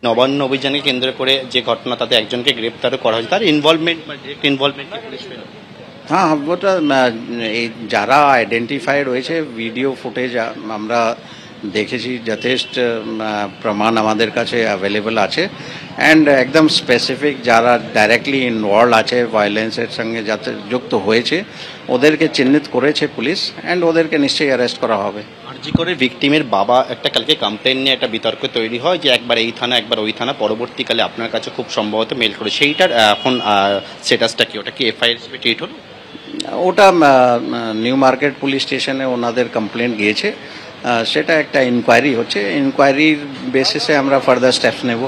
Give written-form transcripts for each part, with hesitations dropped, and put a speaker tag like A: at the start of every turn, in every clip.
A: নবান্ন অভিযানকে কেন্দ্র করে যে ঘটনা, তাতে একজনকে গ্রেপ্তারও করা হয়েছে, তার ইনভলভমেন্ট পুলিশ পেল।
B: হ্যাঁ, ওটা এই যারা আইডেন্টিফাইড হয়েছে ভিডিও ফুটেজ আমরা দেখেছি, যথেষ্ট প্রমাণ আমাদের কাছে অ্যাভেলেবল আছে। অ্যান্ড একদম স্পেসিফিক যারা ডাইরেক্টলি ইনভলভ আছে, ভায়োলেন্সের সঙ্গে যাতে যুক্ত হয়েছে, ওদেরকে চিহ্নিত করেছে পুলিশ, অ্যান্ড ওদেরকে নিশ্চয়ই অ্যারেস্ট করা হবে।
A: আরজি করে ভিকটিমের বাবা একটা কালকে কমপ্লেন নিয়ে একটা বিতর্ক তৈরি হয় যে একবার এই থানা একবার ওই থানা, পরবর্তীকালে আপনার কাছে খুব সম্ভবত মেল করে, সেইটার এখন স্ট্যাটাসটা কি? ওটা কি এফআইআর হিসেবে ট্রিট হলো?
B: ওটা নিউ মার্কেট পুলিশ স্টেশনে ওনাদের কমপ্লেন গিয়েছে, সেটা একটা ইনকোয়ারি হচ্ছে, ইনকোয়ারির বেসিসে আমরা ফার্দার স্টেপস নেব।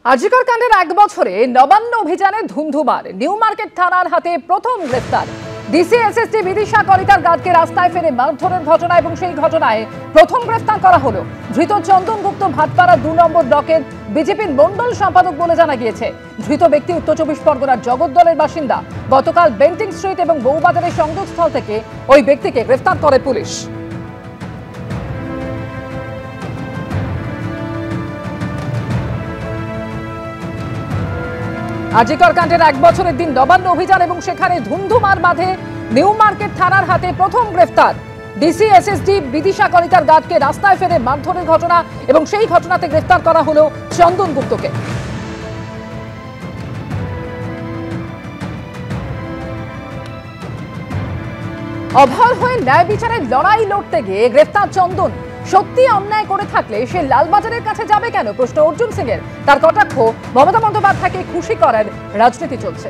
C: আজিকর কাণ্ডের 1 বছরে নবান্ন অভিযানে ধুন্ধুমার, নিউ মার্কেট থানার হাতে প্রথম গ্রেফতার ডিসি এসএসটি বিদিশা কলিতার গার্ডকে রাস্তায় ফেলে মারধরের ঘটনা, এবং সেই ঘটনায় প্রথম গ্রেফতার করা হলো ধৃত চন্দন গুপ্ত, ভাটপাড়া 2 নম্বর ব্লকের বিজেপির মন্ডল সম্পাদক বলে জানা গিয়েছে। ধৃত ব্যক্তি উত্তর 24 পরগনার জগদ্দলের বাসিন্দা। গতকাল বেন্টিং স্ট্রিট এবং বউবাজারের সংযোগস্থল থেকে ওই ব্যক্তিকে গ্রেফতার করে পুলিশ। আজিকর কাণ্ডের 1 বছরের দিন নবান্ন অভিযান, এবং সেখানে ধুন্ধুমার বাঁধে নিউ মার্কেট থানার হাতে প্রথম গ্রেফতার ডিসি এসএসডি বিদিশা কলিতার গার্ডকে রাস্তায় ফেলে মারধরের ঘটনা, এবং সেই ঘটনাতে গ্রেফতার করা হলো চন্দন গুপ্তকে। অভয় হয়ে ন্যায় বিচারের লড়াই লড়তে গিয়ে গ্রেফতার চন্দন। সত্যি অন্যায় করে থাকলে সে লালবাজারের কাছে যাবে কেন? প্রশ্ন অর্জুন সিং এর। তার কটাক্ষ, মমতা বন্দ্যোপাধ্যায়কে খুশি করার রাজনীতি চলছে।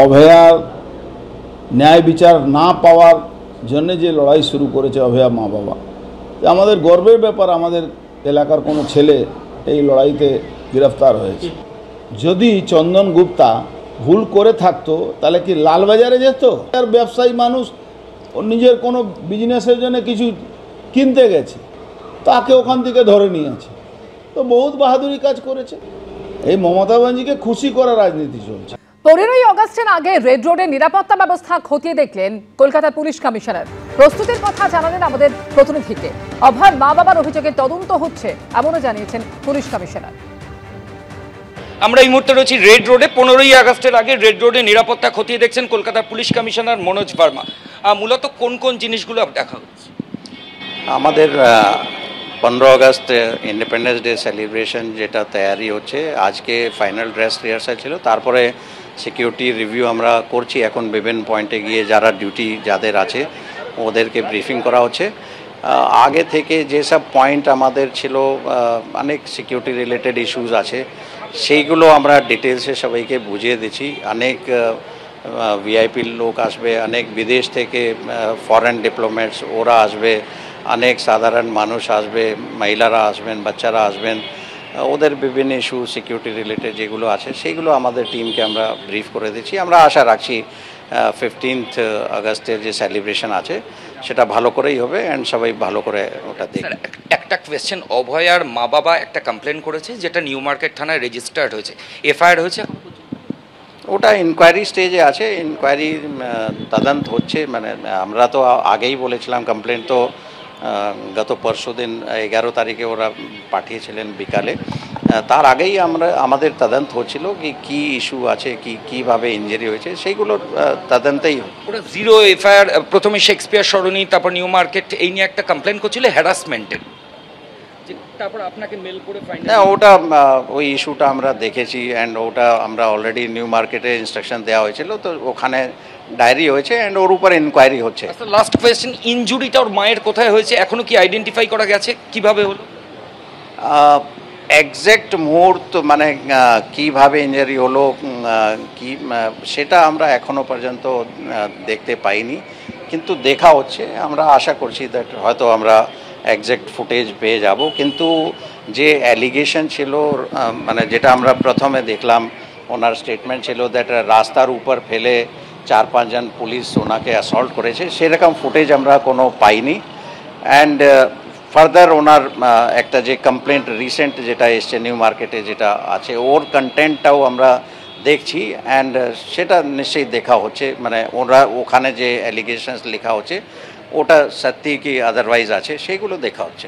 D: অভয়ার ন্যায় বিচার না পাওয়ার জন্য যে লড়াই শুরু করেছে অভয়া মা বাবা, আমাদের গর্বের ব্যাপার। আমাদের এলাকার কোনো ছেলে এই লড়াইতে গ্রেফতার হয়েছে। যদি চন্দন গুপ্তা ভুল করে থাকতো তাহলে কি লালবাজারে যেত? আর ব্যবসায়ী মানুষ নিজের কোনো বিজনেসের জন্য কিছু কিনতে গেছে, তাকে ওখান থেকে ধরে নিয়েছে, তো বহুত বাহাদুরি কাজ করেছে। এই মমতা ব্যানার্জিকে খুশি করার রাজনীতি চলছে।
C: 15ই অগস্টের আগে রেড রোডের নিরাপত্তা ব্যবস্থা খতিয়ে দেখলেন কলকাতার পুলিশ কমিশনার। প্রস্তুতির কথা জানালেন আমাদের প্রতিনিধিকে। অভয়ের মা বাবার অভিযোগের তদন্ত হচ্ছে এমনও জানিয়েছেন পুলিশ কমিশনার।
E: আমরা এই মুহূর্তে রয়েছি রেড রোডে। 15ই আগস্টের আগে রেড রোডে নিরাপত্তা খতিয়ে দেখছেন কলকাতার পুলিশ কমিশনার মনোজ ভার্মা। মূলত কোন কোন জিনিসগুলো দেখা হচ্ছে?
B: আমাদের 15 আগস্ট ইন্ডিপেন্ডেন্স ডে সেলিব্রেশন যেটা তৈরি হচ্ছে, আজকে ফাইনাল ড্রেস রিহার্সাল ছিল, তারপরে সিকিউরিটি রিভিউ আমরা করছি। এখন বিভিন্ন পয়েন্টে গিয়ে যারা ডিউটি যাদের আছে ওদেরকে ব্রিফিং করা হচ্ছে। আগে থেকে যেসব পয়েন্ট আমাদের ছিল, অনেক সিকিউরিটি রিলেটেড ইস্যুস আছে, সেইগুলো আমরা ডিটেলসে সবাইকে বুঝিয়ে দিচ্ছি। অনেক ভিআইপির লোক আসবে, অনেক বিদেশ থেকে ফরেন ডিপ্লোম্যাটস ওরা আসবে, অনেক সাধারণ মানুষ আসবে, মহিলারা আসবেন, বাচ্চারা আসবেন। ওদের বিভিন্ন ইস্যু সিকিউরিটি রিলেটেড যেগুলো আছে সেইগুলো আমাদের টিমকে আমরা ব্রিফ করে দিচ্ছি। আমরা আশা রাখছি 15 আগস্টের যে সেলিব্রেশন আছে সেটা ভালো করেই হবে, অ্যান্ড সবাই ভালো করে ওটা দেখবে।
E: একটা কোয়েশ্চেন, অভয়ার মা বাবা একটা কমপ্লেন করেছে যেটা নিউ মার্কেট থানায় রেজিস্টার্ড হয়েছে, এফআইআর হয়েছে?
B: ওটা ইনকোয়ারি স্টেজে আছে, ইনকোয়ারি তদন্ত হচ্ছে। মানে আমরা তো আগেই বলেছিলাম, কমপ্লেন তো গত পরশু দিন 11 তারিখে ওরা পাঠিয়েছিলেন বিকালে। তার আগেই আমাদের তদন্ত হচ্ছিল কি ইস্যু আছে, কিভাবে ইনজুরি হয়েছে, সেইগুলোর তদন্তেই।
E: ওরা 0 এফআইআর, প্রথমে শেক্সপিয়ার সরণি, তারপর নিউ মার্কেট, এই নিয়ে একটা কমপ্লেন করছিল হ্যারাসমেন্টের, তারপর আপনাকে মেল করে
B: ওটা ওই ইস্যুটা আমরা দেখেছি, অ্যান্ড ওটা আমরা অলরেডি নিউ মার্কেটে ইনস্ট্রাকশন দেওয়া হয়েছিল, তো ওখানে ডায়েরি হয়েছে অ্যান্ড ওর উপর ইনকোয়ারি হচ্ছে।
E: লাস্ট কোয়েশ্চেন, ইনজুরিটা ওর মায়ের কোথায় হয়েছে এখনো কি আইডেন্টিফাই করা গেছে? কিভাবে হলো?
B: এক্স্যাক্ট মুহূর্ত মানে কিভাবে ইনজুরি হলো কি সেটা আমরা এখনো পর্যন্ত দেখতে পাইনি, কিন্তু দেখা হচ্ছে। আমরা আশা করছি দ্যাট হয়তো আমরা এক্স্যাক্ট ফুটেজ পেয়ে যাব। কিন্তু যে অ্যালিগেশন ছিল, মানে যেটা আমরা প্রথমে দেখলাম, ওনার স্টেটমেন্ট ছিল দ্যাট রাস্তার উপর ফেলে 4-5 জন পুলিশ ওনাকে অ্যাসল্ট করেছে, সেরকম ফুটেজ আমরা কোনো পাইনি। অ্যান্ড ফার্দার ওনার একটা যে কমপ্লেন্ট রিসেন্ট যেটা এসছে নিউ মার্কেটে যেটা আছে, ওর কন্টেন্টটাও আমরা দেখছি, অ্যান্ড সেটা নিশ্চয়ই দেখা হচ্ছে। মানে ওরা ওখানে যে অ্যালিগেশনস লেখা হচ্ছে ওটা সত্যি কি আদারওয়াইজ আছে সেগুলো দেখা হচ্ছে।